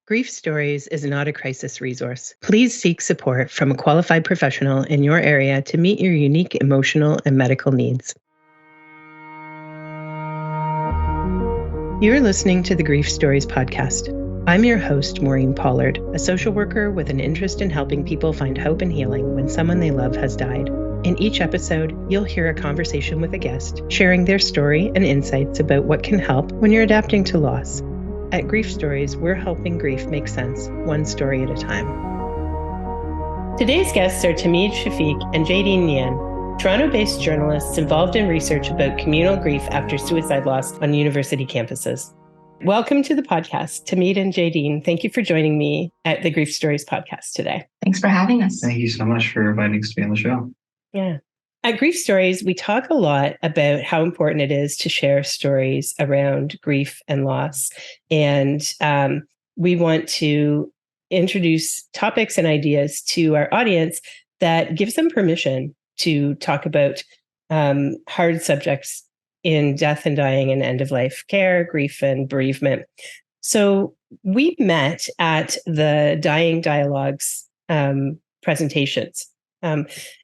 Grief Stories is not a crisis resource. Please seek support from a qualified professional in your area to meet your unique emotional and medical needs. You're listening to the Grief Stories podcast. I'm your host, Maureen Pollard, a social worker with an interest in helping people find hope and healing when someone they love has died. In each episode, you'll hear a conversation with a guest, sharing their story and insights about what can help when you're adapting to loss. At Grief Stories, we're helping grief make sense, one story at a time. Today's guests are Tahmeed and Jadine Nian, Toronto-based journalists involved in research about communal grief after suicide loss on university campuses. Welcome to the podcast, Tahmeed and Jadine. Thank you for joining me at the Grief Stories podcast today. Thanks for having us. Thank you so much for inviting us to be on the show. Yeah. At Grief Stories, we talk a lot about how important it is to share stories around grief and loss. And we want to introduce topics and ideas to our audience that gives them permission to talk about hard subjects in death and dying and end-of-life care, grief and bereavement. So we met at the Dying Dialogues presentations.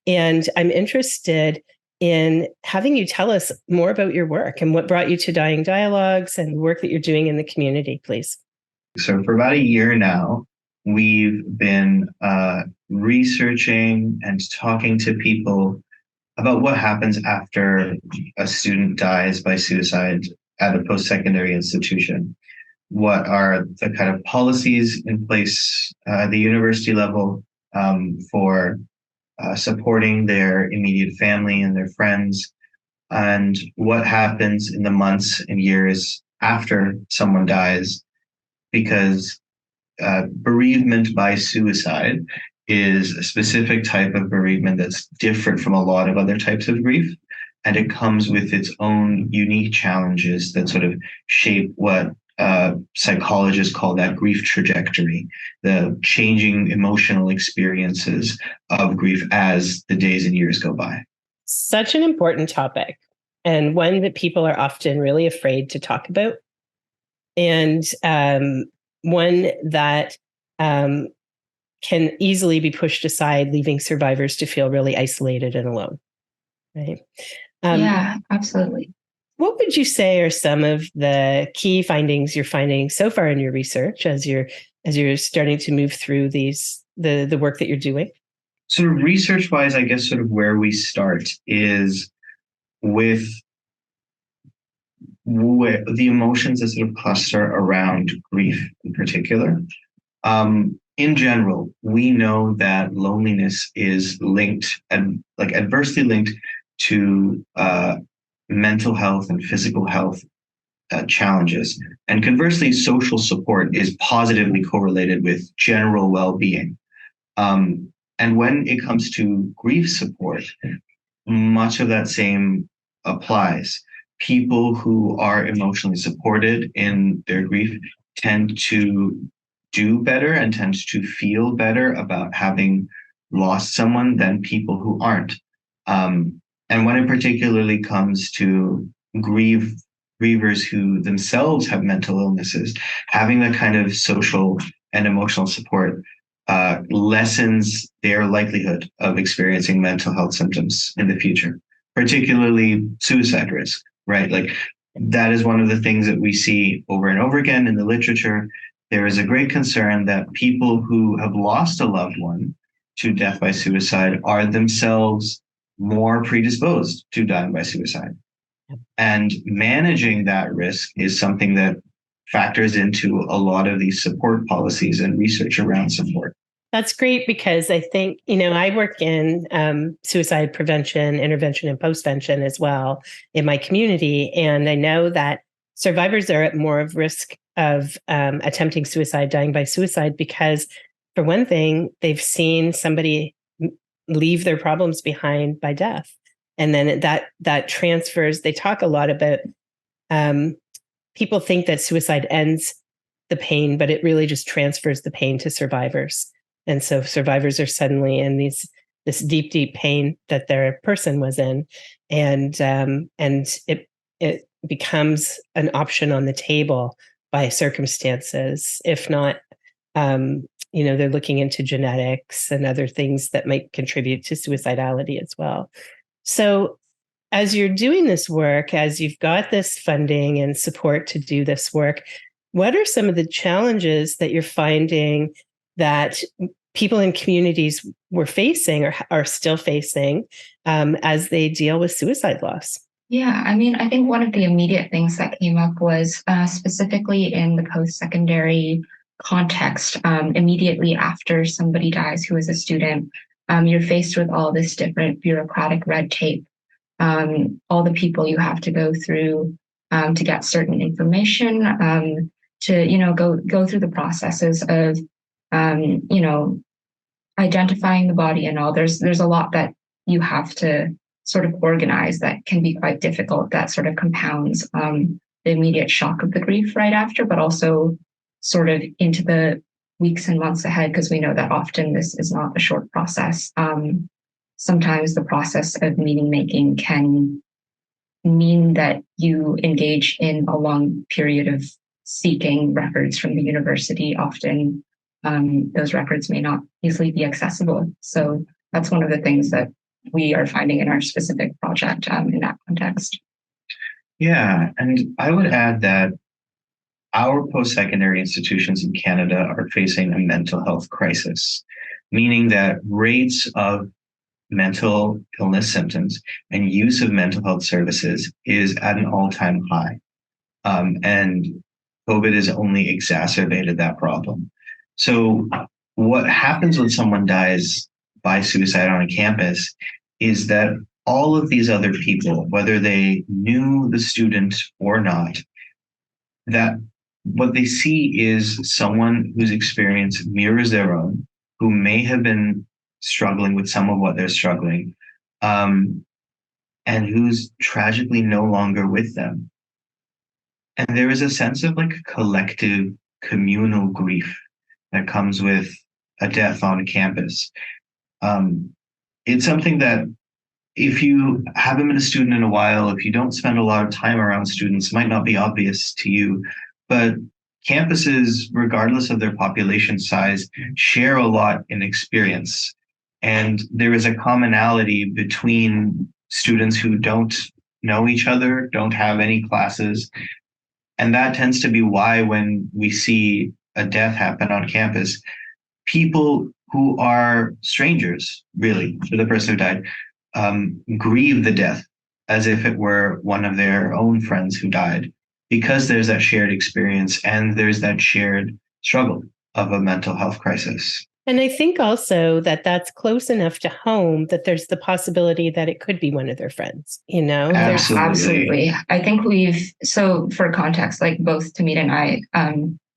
And I'm interested in having you tell us more about your work and what brought you to Dying Dialogues and the work that you're doing in the community, please. So for about a year now, we've been researching and talking to people about what happens after a student dies by suicide at a post-secondary institution. What are the kind of policies in place at the university level for supporting their immediate family and their friends, and what happens in the months and years after someone dies, because bereavement by suicide is a specific type of bereavement that's different from a lot of other types of grief, and it comes with its own unique challenges that sort of shape what psychologists call that grief trajectory, the changing emotional experiences of grief as the days and years go by. Such an important topic, and one that people are often really afraid to talk about, and one that can easily be pushed aside, leaving survivors to feel really isolated and alone. Right? Yeah, absolutely. What would you say are some of the key findings you're finding so far in your research as you're starting to move through the work that you're doing? So research-wise, I guess sort of where we start is with the emotions that sort of cluster around grief in particular. In general, we know that loneliness is linked and adversely linked to mental health and physical health challenges. And conversely, social support is positively correlated with general well-being. And when it comes to grief support, much of that same applies. People who are emotionally supported in their grief tend to do better and tend to feel better about having lost someone than people who aren't. And when it particularly comes to grievers who themselves have mental illnesses, having that kind of social and emotional support lessens their likelihood of experiencing mental health symptoms in the future, particularly suicide risk, right? Like that is one of the things that we see over and over again in the literature. There is a great concern that people who have lost a loved one to death by suicide are themselves more predisposed to dying by suicide. And managing that risk is something that factors into a lot of these support policies and research around support. That's great, because I think, I work in suicide prevention, intervention, and postvention as well in my community. And I know that survivors are at more of risk of attempting suicide, dying by suicide, because for one thing, they've seen somebody leave their problems behind by death. And then that transfers. They talk a lot about people think that suicide ends the pain, but it really just transfers the pain to survivors. And so survivors are suddenly in this deep, deep pain that their person was in. And it becomes an option on the table by circumstances, if not they're looking into genetics and other things that might contribute to suicidality as well. So as you're doing this work, as you've got this funding and support to do this work, what are some of the challenges that you're finding that people in communities were facing or are still facing as they deal with suicide loss? Yeah, I mean, I think one of the immediate things that came up was specifically in the post-secondary context, immediately after somebody dies who is a student, you're faced with all this different bureaucratic red tape, all the people you have to go through to get certain information, to go through the processes of identifying the body and all. There's a lot that you have to sort of organize that can be quite difficult, that sort of compounds the immediate shock of the grief right after, but also sort of into the weeks and months ahead, because we know that often this is not a short process. Sometimes the process of meaning making can mean that you engage in a long period of seeking records from the university. Often those records may not easily be accessible. So that's one of the things that we are finding in our specific project in that context. Yeah, and I would add that our post-secondary institutions in Canada are facing a mental health crisis, meaning that rates of mental illness symptoms and use of mental health services is at an all-time high. And COVID has only exacerbated that problem. So what happens when someone dies by suicide on a campus is that all of these other people, whether they knew the student or not, that what they see is someone whose experience mirrors their own, who may have been struggling with some of what they're struggling, and who's tragically no longer with them. And there is a sense of like collective communal grief that comes with a death on campus. It's something that if you haven't been a student in a while, if you don't spend a lot of time around students, might not be obvious to you. But campuses, regardless of their population size, share a lot in experience. And there is a commonality between students who don't know each other, don't have any classes. And that tends to be why when we see a death happen on campus, people who are strangers, really, to the person who died, grieve the death as if it were one of their own friends who died, because there's that shared experience and there's that shared struggle of a mental health crisis. And I think also that that's close enough to home that there's the possibility that it could be one of their friends, Absolutely. I think so for context, like both Tahmeed and I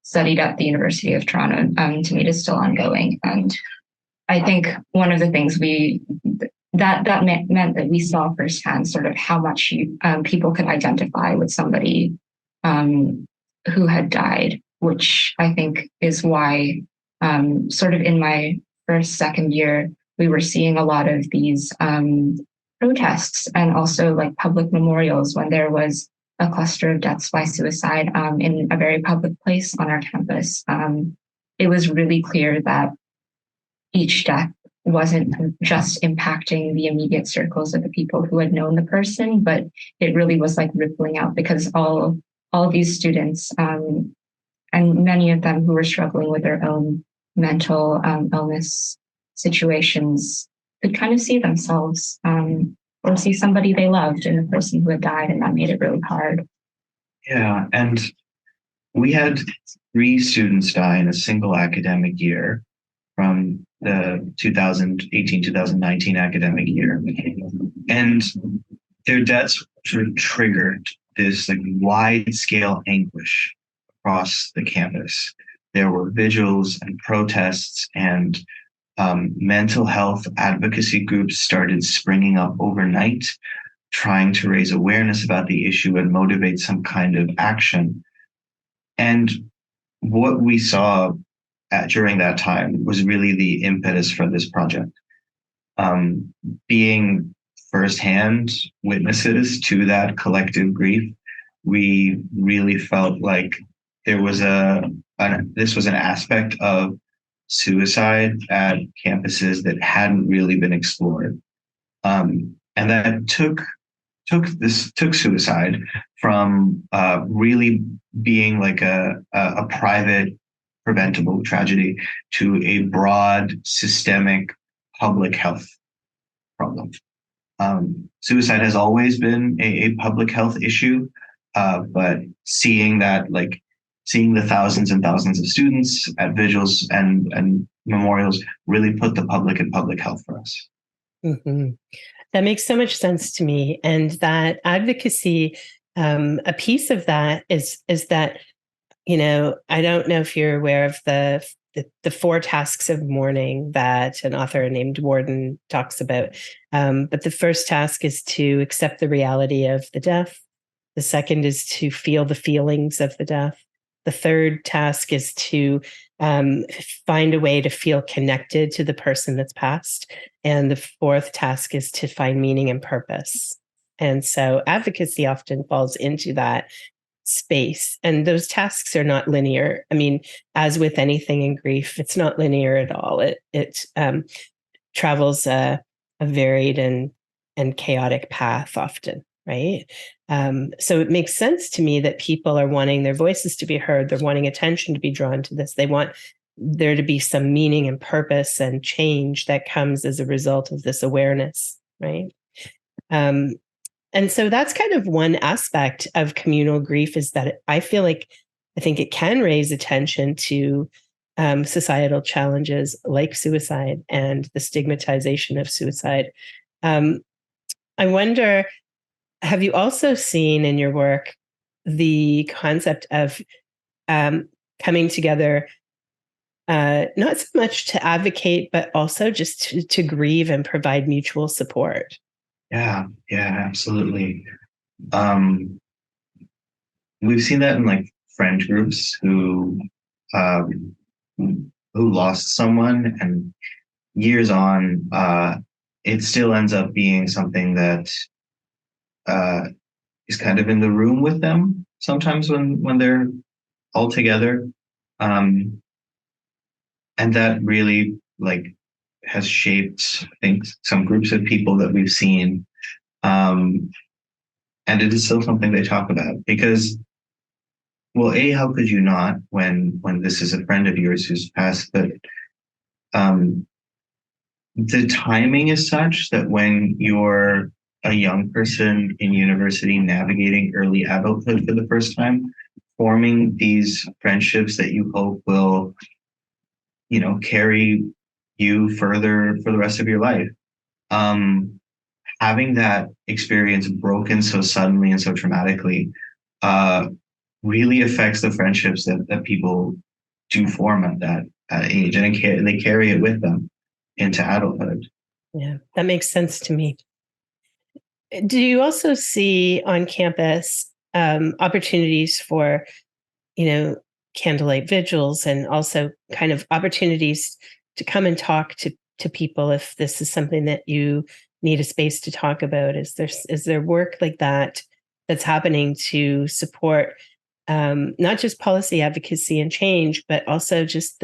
studied at the University of Toronto. Tahmeed is still ongoing. And I think one of the things that meant that we saw firsthand sort of how much people could identify with somebody who had died, which I think is why sort of in my second year, we were seeing a lot of these protests and also like public memorials when there was a cluster of deaths by suicide in a very public place on our campus. It was really clear that each death wasn't just impacting the immediate circles of the people who had known the person, but it really was like rippling out, because all these students and many of them who were struggling with their own mental illness situations could kind of see themselves or see somebody they loved in the person who had died, and that made it really hard. Yeah, and we had 3 students die in a single academic year from the 2018-2019 academic year. And their deaths sort of triggered this like wide-scale anguish across the campus. There were vigils and protests, and mental health advocacy groups started springing up overnight, trying to raise awareness about the issue and motivate some kind of action. And what we saw during that time was really the impetus for this project. Being firsthand witnesses to that collective grief, we really felt like there was a this was an aspect of suicide at campuses that hadn't really been explored, and that took suicide from really being like a private preventable tragedy to a broad systemic public health problem. Suicide has always been a public health issue, but seeing the thousands and thousands of students at vigils and memorials really put the public in public health for us. Mm-hmm. That makes so much sense to me. And that advocacy, a piece of that is that, I don't know if you're aware of the 4 tasks of mourning that an author named Warden talks about. But the first task is to accept the reality of the death. The second is to feel the feelings of the death. The third task is to find a way to feel connected to the person that's passed. And the fourth task is to find meaning and purpose. And so advocacy often falls into that space. And those tasks are not linear. I mean, as with anything in grief, it's not linear at all. It travels a varied and chaotic path often, right? So it makes sense to me that people are wanting their voices to be heard. They're wanting attention to be drawn to this. They want there to be some meaning and purpose and change that comes as a result of this awareness, right? And so that's kind of one aspect of communal grief, is that I think it can raise attention to societal challenges like suicide and the stigmatization of suicide. I wonder, have you also seen in your work the concept of coming together, not so much to advocate, but also just to grieve and provide mutual support? Yeah, absolutely. We've seen that in like friend groups who lost someone, and years on, it still ends up being something that is kind of in the room with them sometimes when they're all together, and that really has shaped, I think, some groups of people that we've seen. And it is still something they talk about because, well, how could you not when this is a friend of yours who's passed? But the timing is such that when you're a young person in university navigating early adulthood for the first time, forming these friendships that you hope will, carry you further for the rest of your life. Having that experience broken so suddenly and so traumatically really affects the friendships that people do form at that age, and they carry it with them into adulthood. Yeah, that makes sense to me. Do you also see on campus opportunities for, candlelight vigils, and also kind of opportunities to come and talk to people if this is something that you need a space to talk about? Is there work like that that's happening to support not just policy advocacy and change, but also just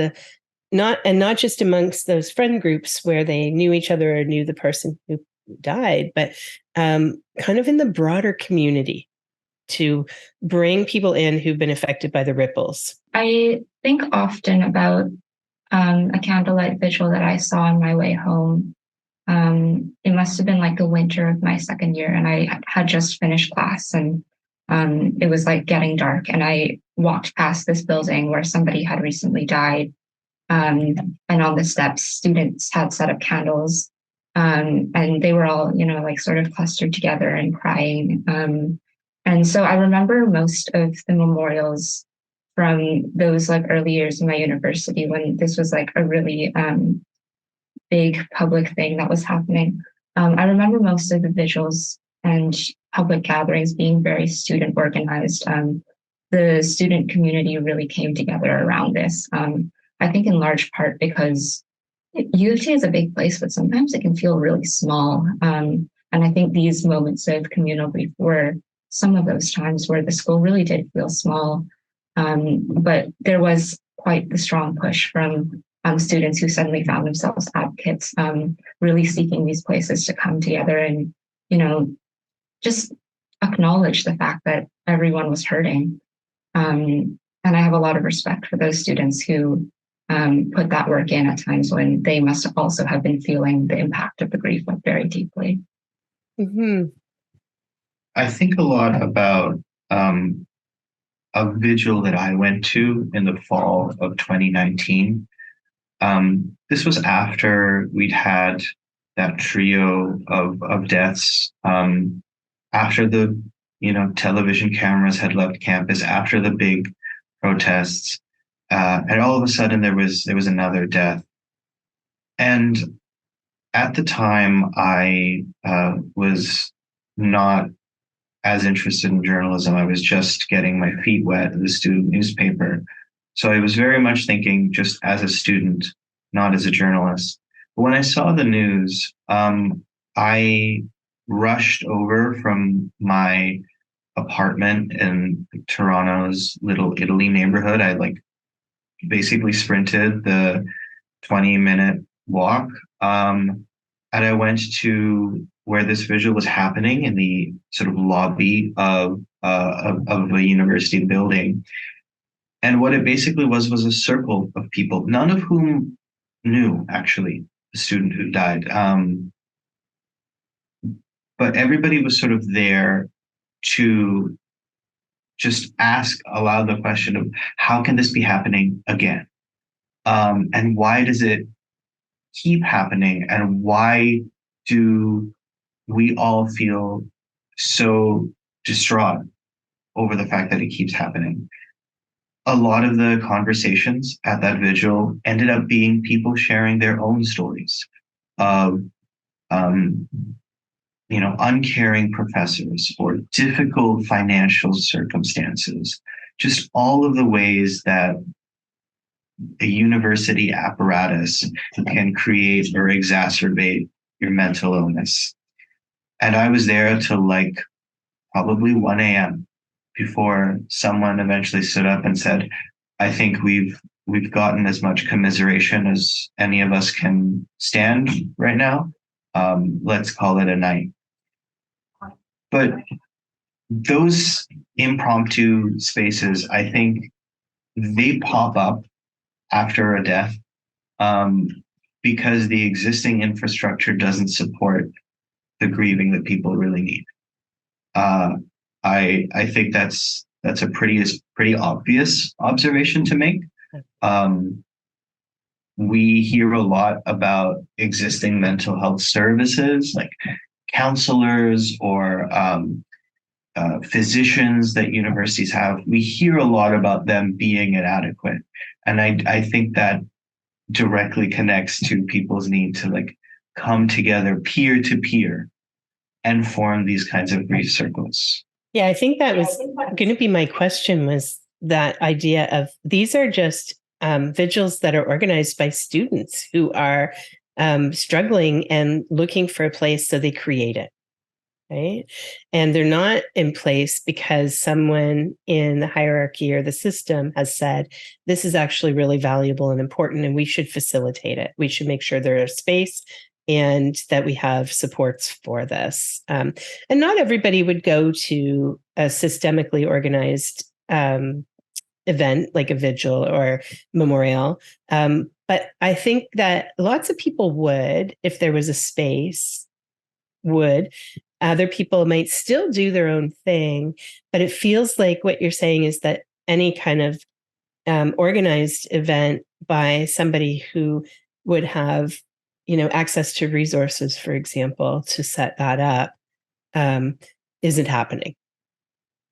not just amongst those friend groups where they knew each other or knew the person who died, but kind of in the broader community, to bring people in who've been affected by the ripples? I think often about a candlelight vigil that I saw on my way home. It must have been like the winter of my second year, and I had just finished class, and it was like getting dark, and I walked past this building where somebody had recently died. And on the steps, students had set up candles, and they were all, sort of clustered together and crying. And so I remember most of the memorials from those early years in my university, when this was a really big public thing that was happening. I remember most of the vigils and public gatherings being very student organized. The student community really came together around this. I think in large part because U of T is a big place, but sometimes it can feel really small. And I think these moments of communal grief were some of those times where the school really did feel small. But there was quite the strong push from students who suddenly found themselves advocates, really seeking these places to come together and, just acknowledge the fact that everyone was hurting. And I have a lot of respect for those students who put that work in at times when they must also have been feeling the impact of the grief very deeply. Mm-hmm. I think a lot about a vigil that I went to in the fall of 2019. This was after we'd had that trio of deaths, after the television cameras had left campus, after the big protests, and all of a sudden there was another death. And at the time, I was not as interested in journalism. I was just getting my feet wet in the student newspaper. So I was very much thinking just as a student, not as a journalist. But when I saw the news, I rushed over from my apartment in Toronto's Little Italy neighborhood. I basically sprinted the 20-minute walk. And I went to where this vigil was happening in the sort of lobby of a university building. And what it basically was a circle of people, none of whom knew actually the student who died. But everybody was sort of there to just ask aloud the question of how can this be happening again? And why does it keep happening? And why do we all feel so distraught over the fact that it keeps happening? A lot of the conversations at that vigil ended up being people sharing their own stories of, uncaring professors or difficult financial circumstances, just all of the ways that a university apparatus can create or exacerbate your mental illness. And I was there till probably 1 a.m. before someone eventually stood up and said, I think we've gotten as much commiseration as any of us can stand right now. Let's call it a night. But those impromptu spaces, I think they pop up after a death because the existing infrastructure doesn't support the grieving that people really need. I think that's a pretty obvious observation to make. We hear a lot about existing mental health services like counselors or physicians that universities have. We hear a lot about them being inadequate. And I think that directly connects to people's need to come together peer to peer and form these kinds of grief circles. Yeah, I think that was going to be my question, was that idea of these are just vigils that are organized by students who are struggling and looking for a place, so they create it, right? And they're not in place because someone in the hierarchy or the system has said, this is actually really valuable and important, and we should facilitate it. We should make sure there's a space and that we have supports for this. And not everybody would go to a systemically organized event like a vigil or memorial. But I think that lots of people would, if there was a space, would. Other people might still do their own thing, but it feels like what you're saying is that any kind of organized event by somebody who would have access to resources, for example, to set that up, isn't happening.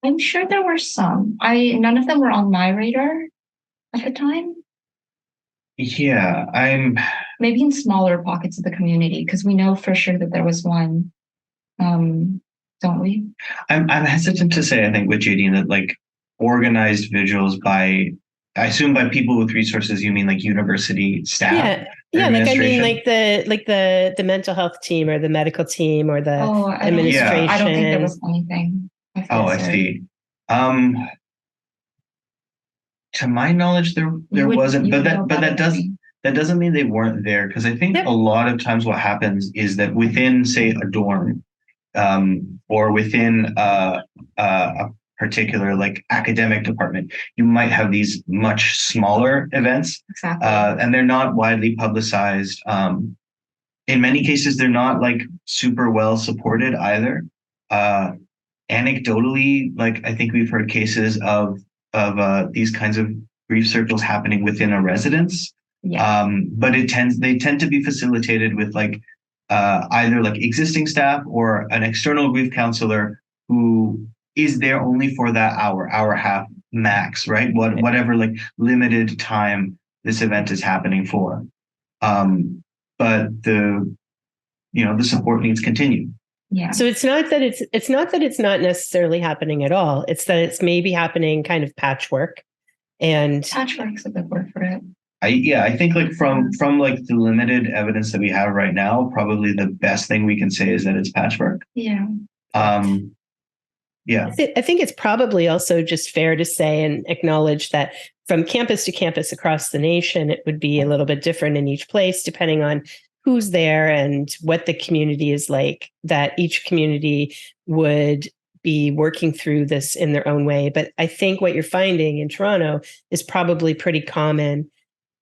I'm sure there were some. None of them were on my radar at the time. Yeah, maybe in smaller pockets of the community, because we know for sure that there was one, don't we? I'm hesitant to say, I think, with Jadine, that organized vigils by, I assume by people with resources, you mean university staff? Yeah, I mean the mental health team or the medical team or the administration. I don't think there was anything. I see. To my knowledge, there wasn't, but that doesn't mean they weren't there, because I think Yep. a lot of times what happens is that within, say, a dorm, or within a particular like academic department, you might have these much smaller events, Exactly. and they're not widely publicized. In many cases, they're not like super well supported either. Anecdotally, like I think we've heard cases of these kinds of grief circles happening within a residence. Yeah. But they tend to be facilitated with like either like existing staff or an external grief counselor who is there only for that hour half max, right? Whatever like limited time this event is happening for. But the support needs continue. Yeah. So it's not that it's not necessarily happening at all. It's that it's maybe happening kind of patchwork. And patchwork's a good word for it. I think like from like the limited evidence that we have right now, probably the best thing we can say is that it's patchwork. Yeah. Yeah. I think it's probably also just fair to say and acknowledge that from campus to campus across the nation, it would be a little bit different in each place, depending on who's there and what the community is like, that each community would be working through this in their own way. But I think what you're finding in Toronto is probably pretty common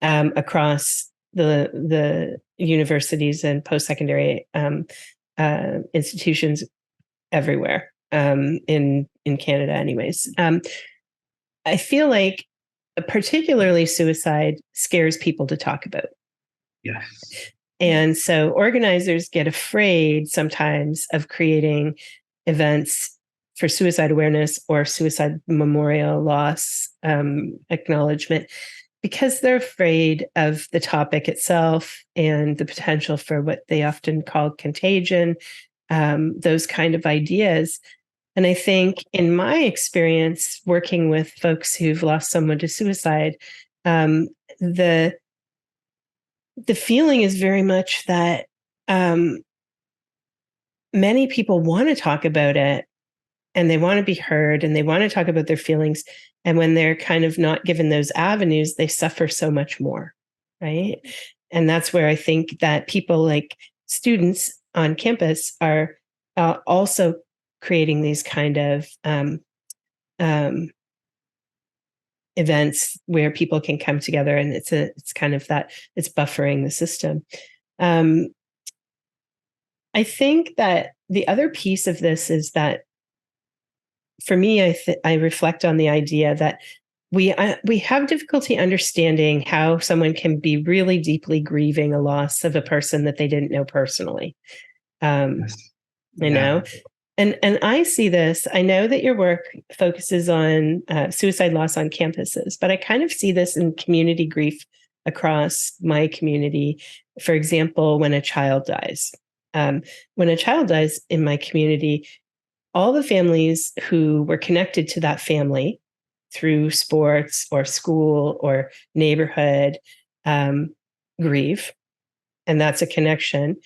across the universities and post-secondary institutions everywhere in Canada anyways. I feel like particularly suicide scares people to talk about. Yes. And so organizers get afraid sometimes of creating events for suicide awareness or suicide memorial loss acknowledgement, because they're afraid of the topic itself and the potential for what they often call contagion, those kind of ideas. And I think in my experience working with folks who've lost someone to suicide, the feeling is very much that many people want to talk about it and they want to be heard and they want to talk about their feelings. And when they're kind of not given those avenues, they suffer so much more, right? And that's where I think that people like students on campus are also creating these kind of events where people can come together, and it's kind of that it's buffering the system. I think that the other piece of this is that for me, I reflect on the idea that we have difficulty understanding how someone can be really deeply grieving a loss of a person that they didn't know personally. You know, and I see this. I know that your work focuses on suicide loss on campuses, but I kind of see this in community grief across my community. For example, when a child dies. When a child dies in my community, all the families who were connected to that family through sports or school or neighborhood grieve, and that's a connection.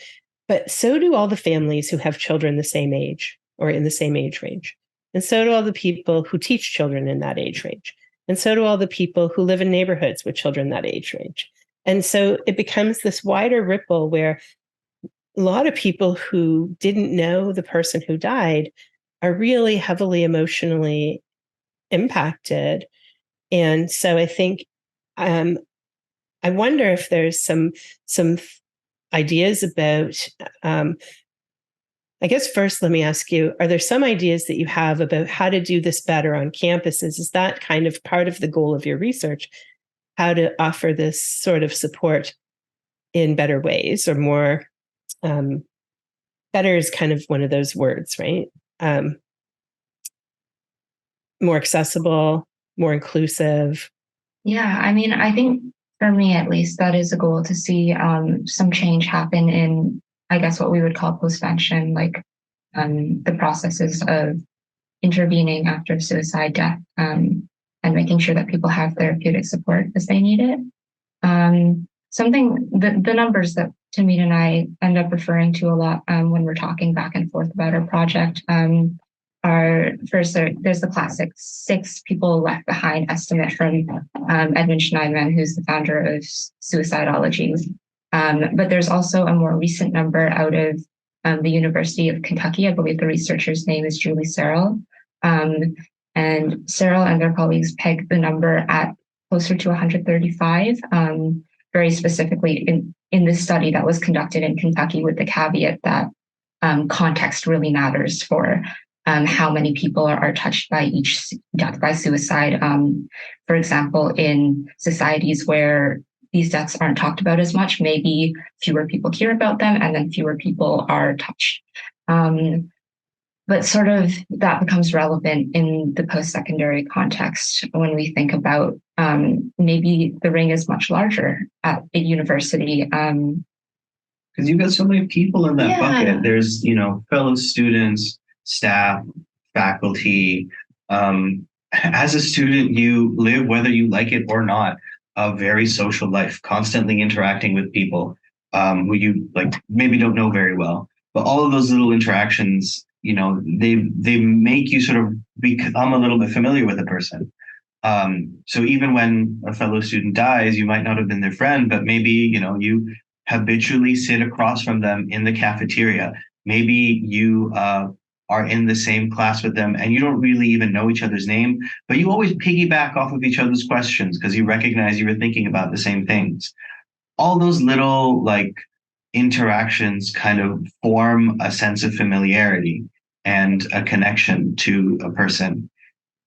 But so do all the families who have children the same age or in the same age range. And so do all the people who teach children in that age range. And so do all the people who live in neighborhoods with children that age range. And so it becomes this wider ripple where a lot of people who didn't know the person who died are really heavily emotionally impacted. And so I think I wonder if there's some ideas about I guess first let me ask you, are there some ideas that you have about how to do this better on campuses? Is that kind of part of the goal of your research, how to offer this sort of support in better ways or more better is kind of one of those words, right? More accessible, more inclusive. Yeah, I mean, I think for me at least, that is a goal, to see some change happen in, I guess, what we would call postvention, like the processes of intervening after suicide, death, and making sure that people have therapeutic support as they need it. The numbers that Tahmeed and I end up referring to a lot when we're talking back and forth about our project are first, there's the classic 6 people left behind estimate from Edmund Schneidman, who's the founder of suicidology. But there's also a more recent number out of the University of Kentucky. I believe the researcher's name is Julie Searle. And Searle and their colleagues pegged the number at closer to 135, very specifically in this study that was conducted in Kentucky, with the caveat that context really matters for how many people are touched by each death by suicide. For example, in societies where these deaths aren't talked about as much, maybe fewer people hear about them, and then fewer people are touched. But sort of that becomes relevant in the post-secondary context when we think about maybe the ring is much larger at a university. Because you've got so many people in that bucket. There's, fellow students, staff, faculty. As a student, you live, whether you like it or not, a very social life, constantly interacting with people who you maybe don't know very well. But all of those little interactions, they make you sort of become a little bit familiar with a person. So even when a fellow student dies, you might not have been their friend, but maybe, you habitually sit across from them in the cafeteria. Maybe you are in the same class with them and you don't really even know each other's name, but you always piggyback off of each other's questions because you recognize you were thinking about the same things. All those little interactions kind of form a sense of familiarity and a connection to a person.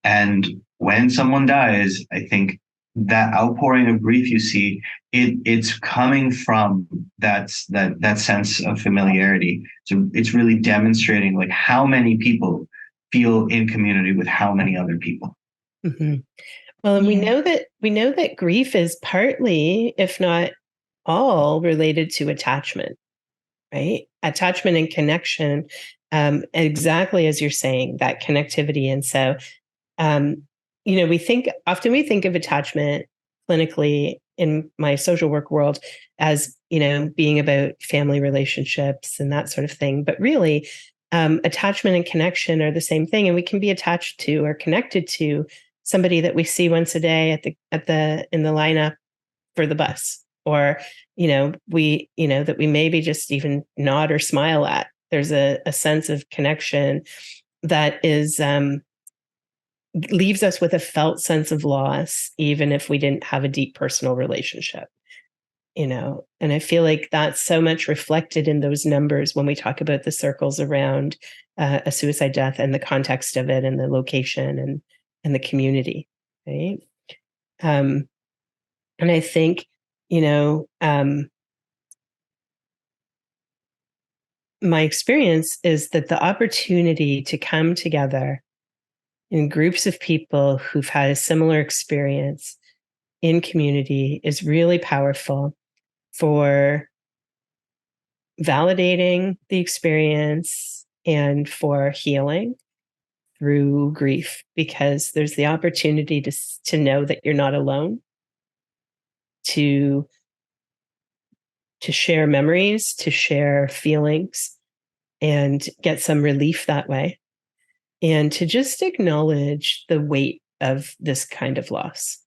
And when someone dies, I think that outpouring of grief you see, it's coming from that sense of familiarity. So it's really demonstrating how many people feel in community with how many other people. Mm-hmm. Well, and we know that grief is partly, if not all, related to attachment, right? Attachment and connection, exactly as you're saying, that connectivity. And so, we think of attachment clinically in my social work world as, being about family relationships and that sort of thing. But really, attachment and connection are the same thing. And we can be attached to or connected to somebody that we see once a day in the lineup for the bus, or, that we maybe just even nod or smile at. There's a sense of connection that is, leaves us with a felt sense of loss, even if we didn't have a deep personal relationship, and I feel like that's so much reflected in those numbers when we talk about the circles around a suicide death and the context of it and the location and the community, right? And I think, my experience is that the opportunity to come together in groups of people who've had a similar experience in community is really powerful for validating the experience and for healing through grief, because there's the opportunity to know that you're not alone, to share memories, to share feelings, and get some relief that way, and to just acknowledge the weight of this kind of loss.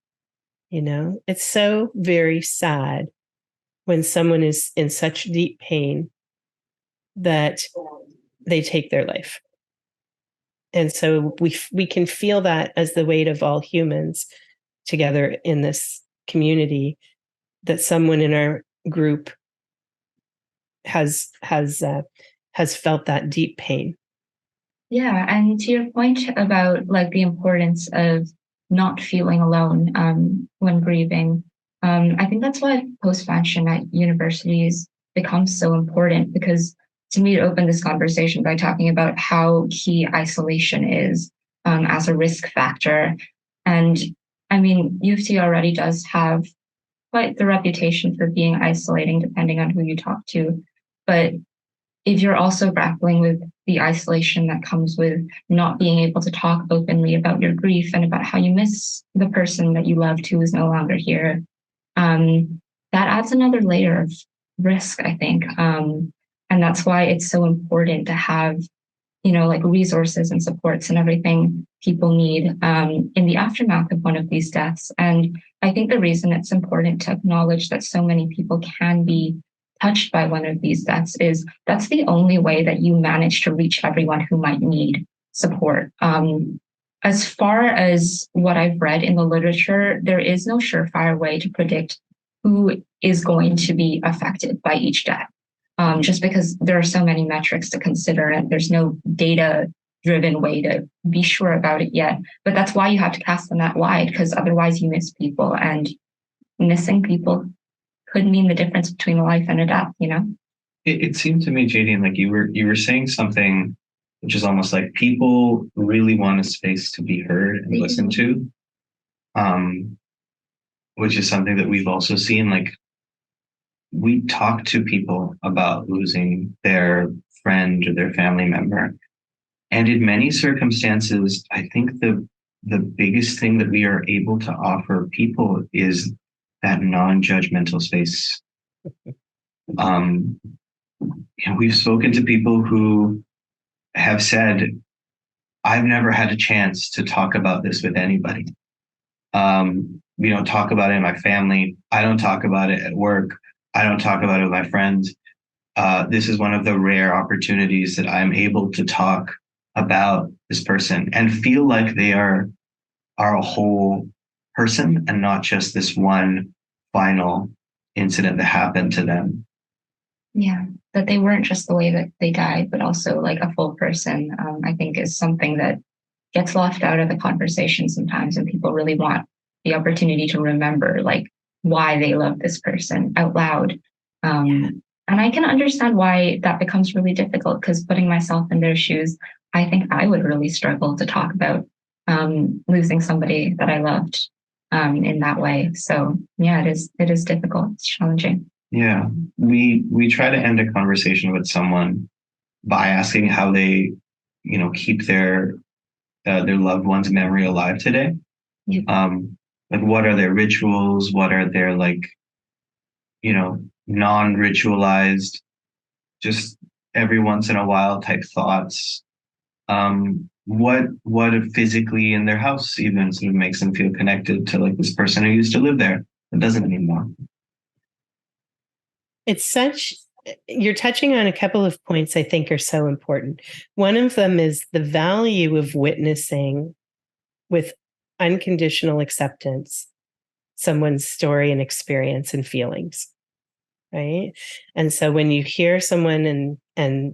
It's so very sad when someone is in such deep pain that they take their life. And so we can feel that as the weight of all humans together in this community, that someone in our group has felt that deep pain. Yeah, and to your point about the importance of not feeling alone when grieving, I think that's why post-vention at universities becomes so important, because to me, it opened this conversation by talking about how key isolation is as a risk factor. And I mean, U of T already does have quite the reputation for being isolating, depending on who you talk to. But if you're also grappling with the isolation that comes with not being able to talk openly about your grief and about how you miss the person that you loved who is no longer here, that adds another layer of risk, I think. And that's why it's so important to have like resources and supports and everything people need in the aftermath of one of these deaths. And I think the reason it's important to acknowledge that so many people can be touched by one of these deaths is that's the only way that you manage to reach everyone who might need support. As far as what I've read in the literature, there is no surefire way to predict who is going to be affected by each death, just because there are so many metrics to consider and there's no data-driven way to be sure about it yet. But that's why you have to cast the net wide, because otherwise you miss people, and missing people could mean the difference between a life and a death, It seemed to me, Jadine, like you were saying something which is almost like people really want a space to be heard and listened to, which is something that we've also seen. Like, we talk to people about losing their friend or their family member, and in many circumstances, I think the biggest thing that we are able to offer people is that non-judgmental space. We've spoken to people who have said, I've never had a chance to talk about this with anybody. We don't talk about it in my family. I don't talk about it at work. I don't talk about it with my friends. This is one of the rare opportunities that I'm able to talk about this person and feel like they are a whole person and not just this one final incident that happened to them. Yeah, that they weren't just the way that they died, but also like a full person, I think is something that gets left out of the conversation sometimes, and people really want the opportunity to remember like why they love this person out loud. And I can understand why that becomes really difficult, because putting myself in their shoes, I think I would really struggle to talk about losing somebody that I loved in that way. So yeah, it is difficult. It's challenging. Yeah, we try to end a conversation with someone by asking how they, keep their loved one's memory alive today. Yeah. Like, what are their rituals? What are their non-ritualized, just every once in a while type thoughts? What physically in their house even sort of makes them feel connected to like this person who used to live there that doesn't anymore? You're touching on a couple of points I think are so important. One of them is the value of witnessing with unconditional acceptance someone's story and experience and feelings, right? And so when you hear someone and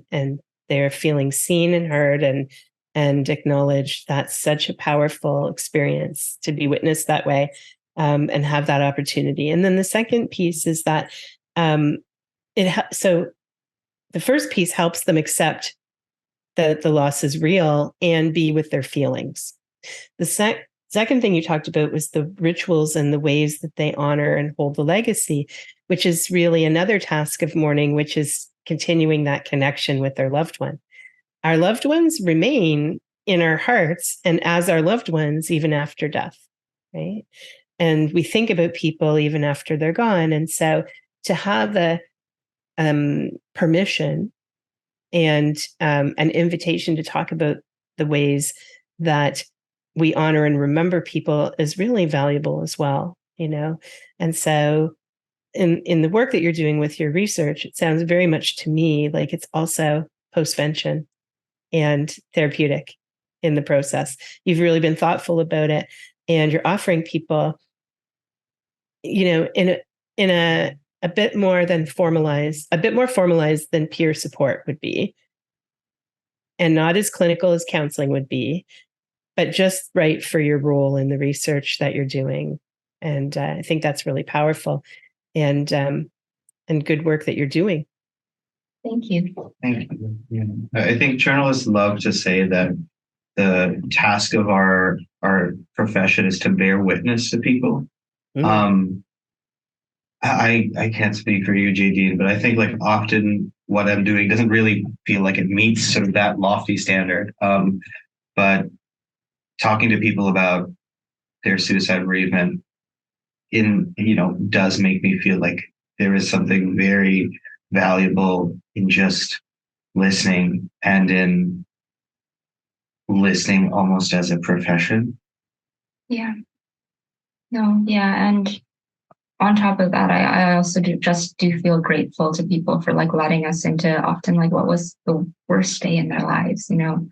they're feeling seen and heard and acknowledged, that's such a powerful experience to be witnessed that way, and have that opportunity. And then the second piece is that so the first piece helps them accept that the loss is real and be with their feelings. The second thing you talked about was the rituals and the ways that they honor and hold the legacy, which is really another task of mourning, which is continuing that connection with their loved one. Our loved ones remain in our hearts and as our loved ones even after death, right? And we think about people even after they're gone. And so to have the permission and an invitation to talk about the ways that we honor and remember people is really valuable as well, And so in the work that you're doing with your research, it sounds very much to me like it's also postvention and therapeutic in the process. You've really been thoughtful about it, and you're offering people, in a bit more formalized than peer support would be, and not as clinical as counseling would be, but just right for your role in the research that you're doing. And I think that's really powerful and good work that you're doing. Thank you. Thank you. Yeah. I think journalists love to say that the task of our profession is to bear witness to people. Mm-hmm. I can't speak for you, Jadine, but I think like often what I'm doing doesn't really feel like it meets sort of that lofty standard. But talking to people about their suicide bereavement does make me feel like there is something very valuable in just listening and in listening almost as a profession. Yeah. No, yeah. And on top of that, I also do feel grateful to people for like letting us into often like what was the worst day in their lives, you know.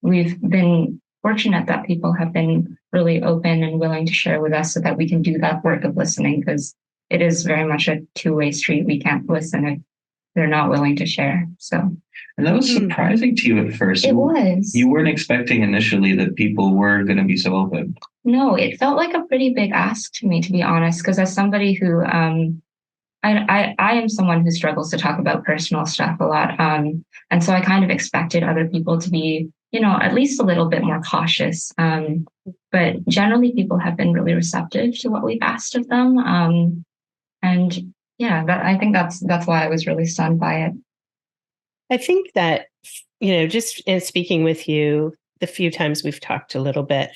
We've been fortunate that people have been really open and willing to share with us so that we can do that work of listening, because it is very much a two-way street. We can't listen if they're not willing to share. So And that was surprising to you at first. it was. You weren't expecting initially that people were going to be so open. No, it felt like a pretty big ask to me, to be honest, because as somebody who I am someone who struggles to talk about personal stuff a lot. And so I kind of expected other people to be, you know, at least a little bit more cautious. But generally people have been really receptive to what we've asked of them. And yeah, I think that's why I was really stunned by it. I think that, you know, just in speaking with you, the few times we've talked a little bit,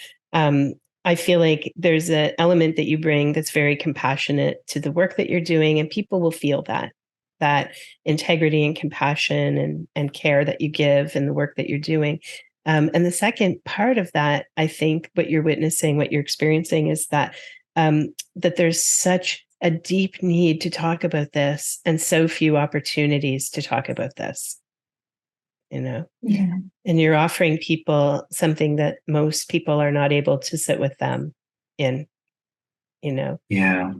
I feel like there's an element that you bring that's very compassionate to the work that you're doing, and people will feel that integrity and compassion and care that you give in the work that you're doing. And the second part of that, I think what you're witnessing, what you're experiencing is that that there's such a deep need to talk about this and so few opportunities to talk about this, you know? Yeah. And you're offering people something that most people are not able to sit with them in, you know? Yeah,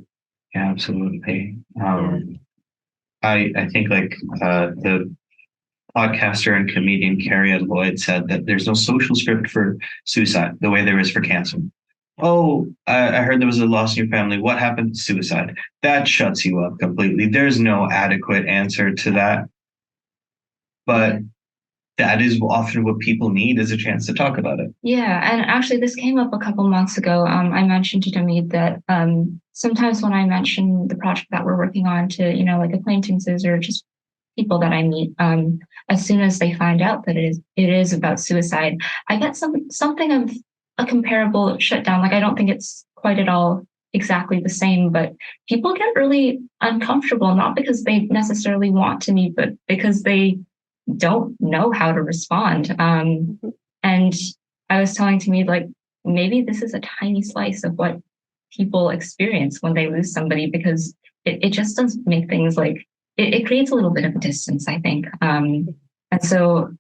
absolutely. I think like the podcaster and comedian Carrie Ann Lloyd said that there's no social script for suicide the way there is for cancer. Oh, I heard there was a loss in your family. What happened? Suicide. That shuts you up completely. There's no adequate answer to that. But that is often what people need, is a chance to talk about it. Yeah, and actually this came up a couple months ago. I mentioned to Tahmeed that sometimes when I mention the project that we're working on to, you know, like acquaintances or just people that I meet, as soon as they find out that it is about suicide, I get something of a comparable shutdown. Like I don't think it's quite at all exactly the same, but people get really uncomfortable, not because they necessarily want to meet, but because they don't know how to respond. And I was telling Tahmeed, like, maybe this is a tiny slice of what people experience when they lose somebody, because it just does make things like it creates a little bit of a distance, I think. And so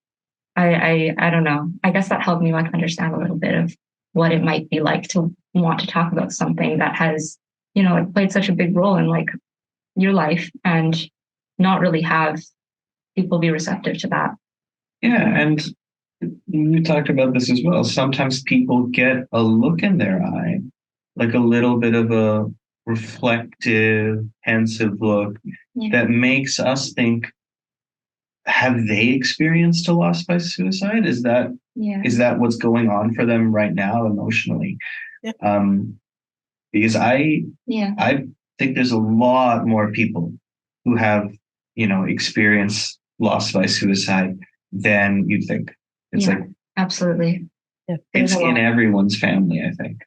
I don't know. I guess that helped me like understand a little bit of what it might be like to want to talk about something that has, you know, like played such a big role in like your life and not really have people be receptive to that. Yeah, and we talked about this as well. Sometimes people get a look in their eye, like a little bit of a reflective, pensive look that makes us think, have they experienced a loss by suicide? Is that what's going on for them right now emotionally? Yeah. Because I think there's a lot more people who have, you know, experienced loss by suicide than you'd think. It's like absolutely. Yeah. It's in everyone's family, I think.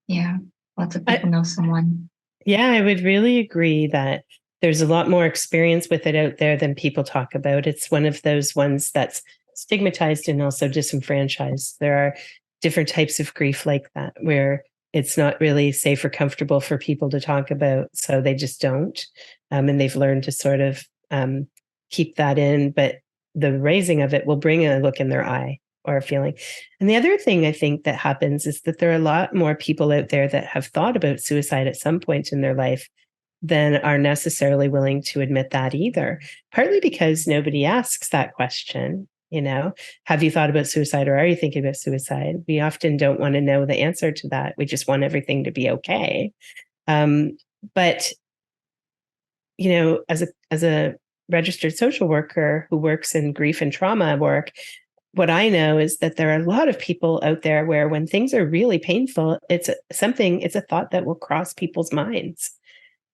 Yeah. Lots of people know someone. Yeah, I would really agree that there's a lot more experience with it out there than people talk about. It's one of those ones that's stigmatized and also disenfranchised. There are different types of grief like that, where it's not really safe or comfortable for people to talk about. So they just don't. And they've learned to sort of keep that in. But the raising of it will bring a look in their eye or a feeling. And the other thing I think that happens is that there are a lot more people out there that have thought about suicide at some point in their life than are necessarily willing to admit that either. Partly because nobody asks that question, you know, have you thought about suicide, or are you thinking about suicide? We often don't want to know the answer to that. We just want everything to be okay. But, you know, as a registered social worker who works in grief and trauma work, what I know is that there are a lot of people out there where when things are really painful, it's a thought that will cross people's minds.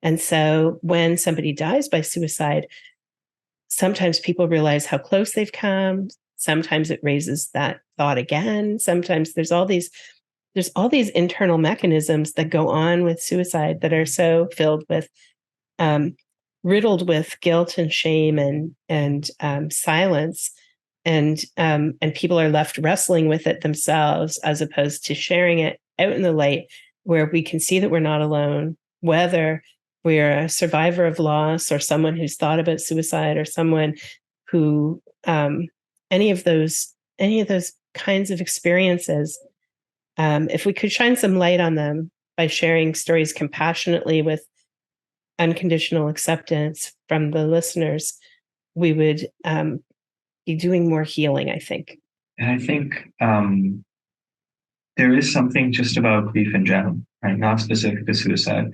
And so when somebody dies by suicide, sometimes people realize how close they've come. Sometimes it raises that thought again. Sometimes there's all these internal mechanisms that go on with suicide that are so filled with, riddled with guilt and shame and silence. and people are left wrestling with it themselves, as opposed to sharing it out in the light where we can see that we're not alone, whether we're a survivor of loss or someone who's thought about suicide or someone who any of those kinds of experiences. If we could shine some light on them by sharing stories compassionately with unconditional acceptance from the listeners, we would be doing more healing, I think. And I think there is something just about grief in general, right? Not specific to suicide,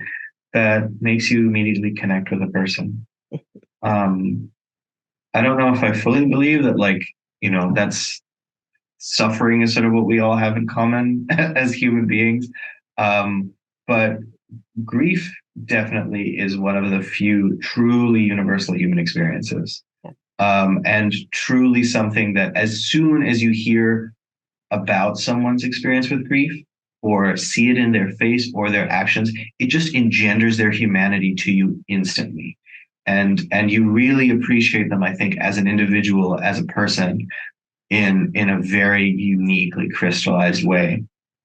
that makes you immediately connect with a person. I don't know if I fully believe that, like, that's suffering is sort of what we all have in common as human beings. But grief definitely is one of the few truly universal human experiences. And truly something that as soon as you hear about someone's experience with grief or see it in their face or their actions, it just engenders their humanity to you instantly. And you really appreciate them, I think, as an individual, as a person, in a very uniquely crystallized way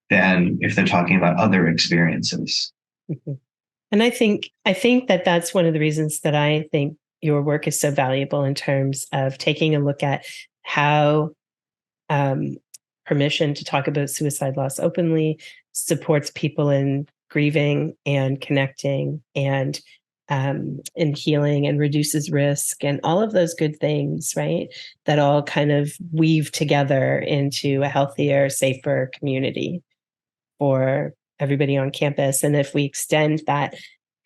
than if they're talking about other experiences. Mm-hmm. And I think that that's one of the reasons that I think your work is so valuable, in terms of taking a look at how permission to talk about suicide loss openly supports people in grieving and connecting and in healing, and reduces risk, and all of those good things, right? That all kind of weave together into a healthier, safer community for everybody on campus. And if we extend that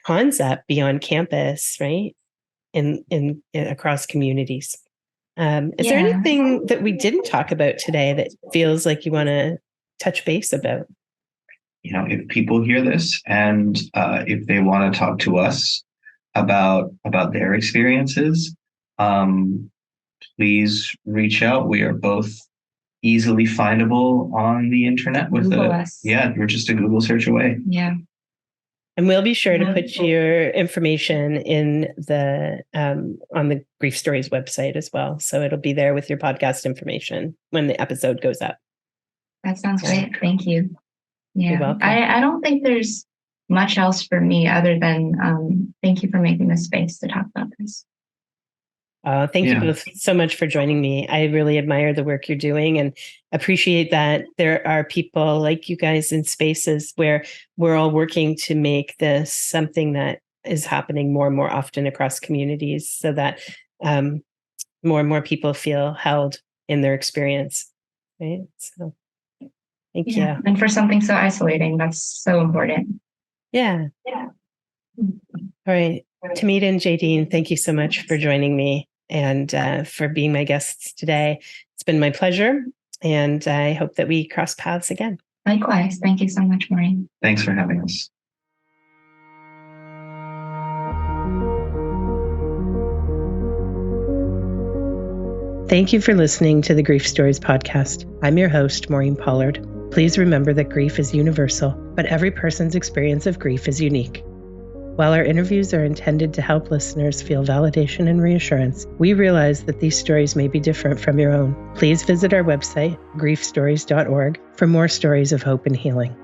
concept beyond campus, right, in across communities. Is there anything that we didn't talk about today that feels like you want to touch base about? If people hear this and if they want to talk to us about their experiences, please reach out. We are both easily findable on the internet with we're just a Google search away. Yeah. And we'll be sure to put your information in the on the Grief Stories website as well. So it'll be there with your podcast information when the episode goes up. That sounds great. Thank you. Yeah. You're welcome. I don't think there's much else for me other than thank you for making this space to talk about this. Thank you both so much for joining me. I really admire the work you're doing and appreciate that there are people like you guys in spaces where we're all working to make this something that is happening more and more often across communities, so that more and more people feel held in their experience. Right? So thank you. And for something so isolating, that's so important. Yeah. All right. Tahmeed and Jadine, thank you so much for joining me and for being my guests today. It's been my pleasure, and I hope that we cross paths again. Likewise. Thank you so much, Maureen. Thanks for having us. Thank you for listening to the Grief Stories podcast. I'm your host, Maureen Pollard. Please remember that grief is universal, but every person's experience of grief is unique. While our interviews are intended to help listeners feel validation and reassurance, we realize that these stories may be different from your own. Please visit our website, griefstories.org, for more stories of hope and healing.